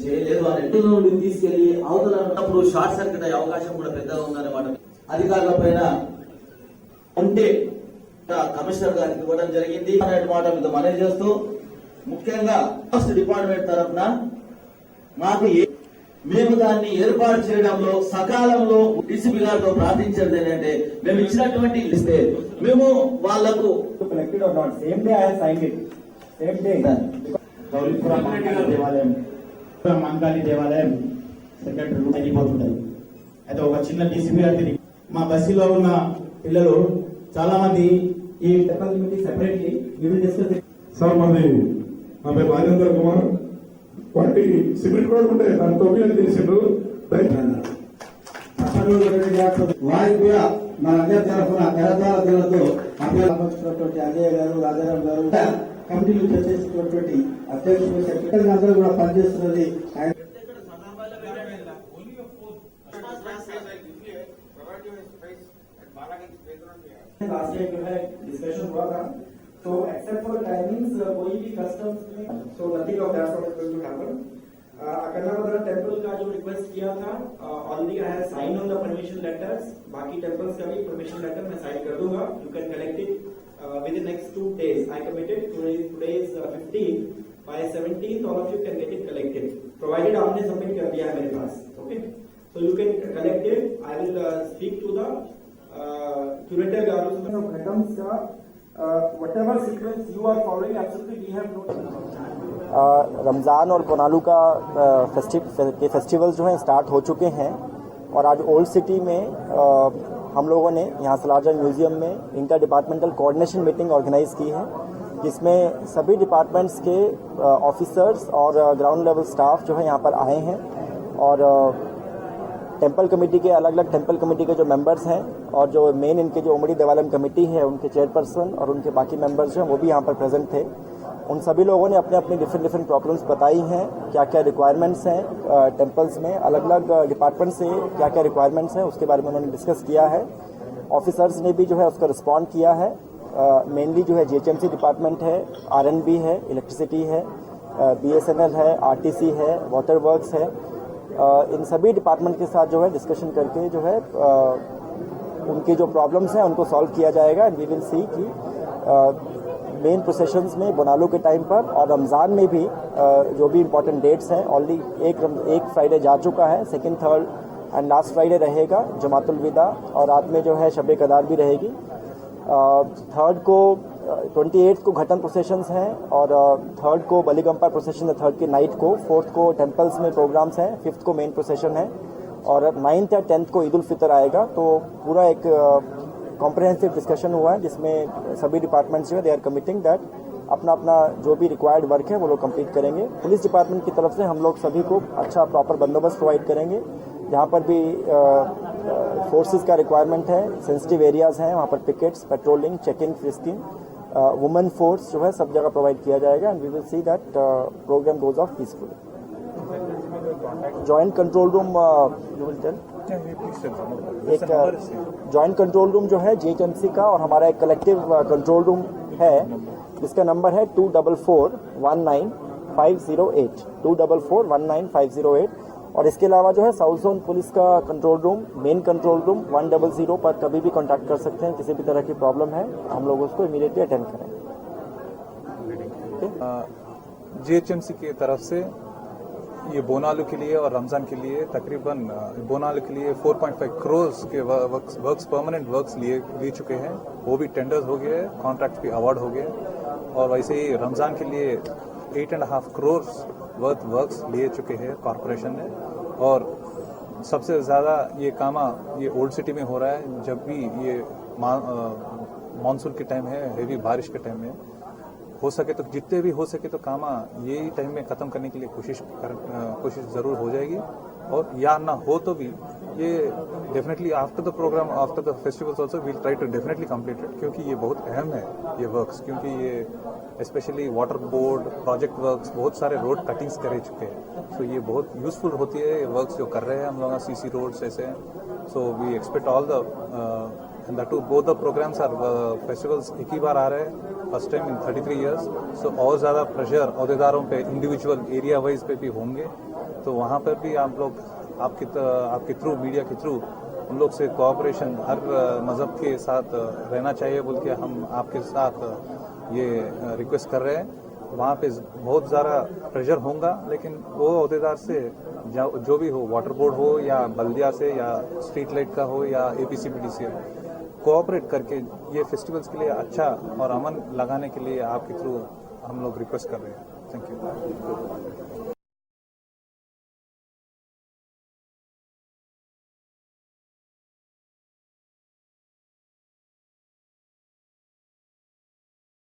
చేయలేదు అని తీసుకెళ్లి అవతల షార్ట్ సర్క్యూట్ అయ్యే అవకాశం కూడా పెద్దగా ఉందన్నమాట. అధికారుల పైన ఉంటే కమిషనర్ గారికి ఇవ్వడం జరిగింది అనే మాట మీద మనవి చేస్తూ, ముఖ్యంగా ఫస్ట్ డిపార్ట్మెంట్ తరఫున మాకు మేము దాన్ని ఏర్పాటు చేయడంలో సకాలంలో డీసీపీ గారితో ప్రార్థించేది ఏంటంటే, మేము ఇచ్చినటువంటి ఇస్తే మేము వాళ్లకు collected or not same day I have signed it same day దేవాలయం మంగాలి దేవాలయం సెక్రటరీ అయిపోతుంటాయి. అయితే ఒక చిన్న డీసీపీ గారి మా బస్సులో ఉన్న పిల్లలు చాలా మంది ఈ టెంపల్ కమిటీ సెపరేట్లీ సార్ మాది నా పేరు రాజేంద్ర కుమార్. వాటి సిమెంట్ రోడ్ ఉంటే దాని తొమ్మిది తీసిండ్రు. వారికి కూడా మన అందరి తరఫున కరతాలతో అజయ్ గారు రాజారాం గారు కమిటీలు చేసేసినటువంటి అధ్యక్షులు సెక్రటరీ అందరూ కూడా పనిచేస్తున్నది. डिस्कशन हुआ था, तो एक्सेप्ट फॉर टाइमिंग्स कोई भी कस्टम्स में so nothing of that sort is going to happen. अकन्नापदरा टेंपल का जो रिक्वेस्ट किया था already I have sign on the permission letters. बाकी टेंपल्स का भी परमिशन लेटर मैं साइन कर दूंगा. You can collect it within next 2 days. I committed today is 15. By 17th all of you can get it collected provided आपने submit कर दिया है मेरे पास. Okay, so you can collect it. I will speak to the curator government of items ka whatever sequence you are following absolutely we have no. Ramzan और बोनालू का festivals जो हैं स्टार्ट हो चुके हैं और आज ओल्ड सिटी में हम लोगों ने यहाँ सलारजंग म्यूजियम में inter departmental coordination meeting organise की है, जिसमें सभी डिपार्टमेंट्स के ऑफिसर्स और ग्राउंड लेवल स्टाफ जो है यहाँ पर आए हैं और टेंपल कमेटी के अलग अलग टेंपल कमेटी के जो मेंबर्स हैं और जो मेन इनके जो उमड़ी देवालयम कमेटी है उनके चेयरपर्सन और उनके बाकी मेंबर्स हैं वो भी यहाँ पर प्रेजेंट थे. उन सभी लोगों ने अपने अपने डिफरेंट प्रॉब्लम्स बताई हैं, क्या क्या रिक्वायरमेंट्स हैं टेंपल्स में, अलग अलग डिपार्टमेंट से क्या क्या रिक्वायरमेंट्स हैं उसके बारे में उन्होंने डिस्कस किया है. ऑफिसर्स ने भी जो है उसका रिस्पॉन्ड किया है. मेनली जो है GHMC डिपार्टमेंट है, RNB है, इलेक्ट्रिसिटी है, BSNL है, RTC है, वाटर वर्क्स है. इन सभी डिपार्टमेंट के साथ जो है डिस्कशन करके जो है उनकी जो प्रॉब्लम्स हैं उनको सॉल्व किया जाएगा. एंड वी विल सी कि मेन प्रोसेशंस में बोनालू के टाइम पर और रमज़ान में भी जो भी इम्पोर्टेंट डेट्स हैं ऑलरेडी एक फ्राइडे जा चुका है, second, third and last Friday रहेगा जमातुल विदा और रात में जो है शब कदार भी रहेगी. थर्ड को 28th को घटन प्रोसेशंस हैं और थर्ड को बलिगंपा प्रोसेशन है थर्ड की नाइट को. फोर्थ को टेंपल्स में प्रोग्राम्स हैं. फिफ्थ को मेन प्रोसेशन है और 9th या 10th को ईद उल फितर आएगा. तो पूरा एक कॉम्प्रिहेंसिव डिस्कशन हुआ है जिसमें सभी डिपार्टमेंट्स जो है दे आर कमिटिंग दैट अपना अपना जो भी रिक्वायर्ड वर्क है वो लोग कंप्लीट करेंगे. पुलिस डिपार्टमेंट की तरफ से हम लोग सभी को अच्छा प्रॉपर बंदोबस्त प्रोवाइड करेंगे. जहाँ पर भी फोर्सेस का रिक्वायरमेंट है, सेंसिटिव एरियाज हैं, वहाँ पर pickets, patrolling, checking, frisking, women force जो है सब जगह प्रोवाइड किया जाएगा. And we will see that programme goes off peacefully. Joint control room you will tell एक जॉइंट कंट्रोल रूम जो है GHMC का और हमारा एक कलेक्टिव कंट्रोल रूम है जिसका नंबर है 2441950 2441950. और इसके अलावा जो है साउथ जोन पुलिस का control room, main control room 100 पर कभी भी कांटेक्ट कर सकते हैं. किसी भी तरह की प्रॉब्लम है हम लोग उसको इमीडिएटली अटेंड करेंगे. GHMC की तरफ से ये बोनालू के लिए और रमजान के लिए तकरीबन बोनालू के लिए 4.5 करोड़ के वर्क्स परमानेंट वर्क्स ले चुके हैं. वो भी टेंडर्स हो गए, कॉन्ट्रैक्ट भी अवार्ड हो गए. और वैसे ही रमजान के लिए 8.5 करोड़ वर्थ वर्क्स लिए चुके हैं कॉरपोरेशन ने. और सबसे ज़्यादा ये काम ये ओल्ड सिटी में हो रहा है जब भी ये मानसून के टाइम है, हेवी बारिश के टाइम में. हो सके तो जितने भी हो सके तो काम यही टाइम में ख़त्म करने के लिए कोशिश ज़रूर हो जाएगी. और या ना हो तो भी ये definitely after the programme, after the festivals also will try to definitely complete it. क्योंकि ये बहुत अहम है ये वर्क्स, क्योंकि ये specially water board project works बहुत सारे रोड कटिंग्स कर चुके हैं. सो ये बहुत यूजफुल होती है ये वर्क्स जो कर रहे हैं हम लोग CC रोड्स ऐसे. So we expect all the and that too both the programs are festivals एक ही बार आ रहे हैं, first time in 33 years. So और ज़्यादा प्रेशर अहदेदारों पे इंडिविजुअल एरिया वाइज पे भी होंगे, तो वहाँ पर भी आप लोग आपके थ्रू मीडिया के थ्रू उन लोग से कोऑपरेशन हर मजहब के साथ रहना चाहिए बोल के हम आपके साथ ये रिक्वेस्ट कर रहे हैं. वहाँ पे बहुत ज़्यादा प्रेशर होगा, लेकिन वो अहदेदार से जो भी हो, वाटर बोर्ड हो या बल्दिया से या स्ट्रीट लाइट का हो या APCBD से कोऑपरेट करके ये फेस्टिवल्स के लिए अच्छा और अमन लगाने के लिए आपके थ्रू हम लोग रिक्वेस्ट कर रहे हैं. Thank you.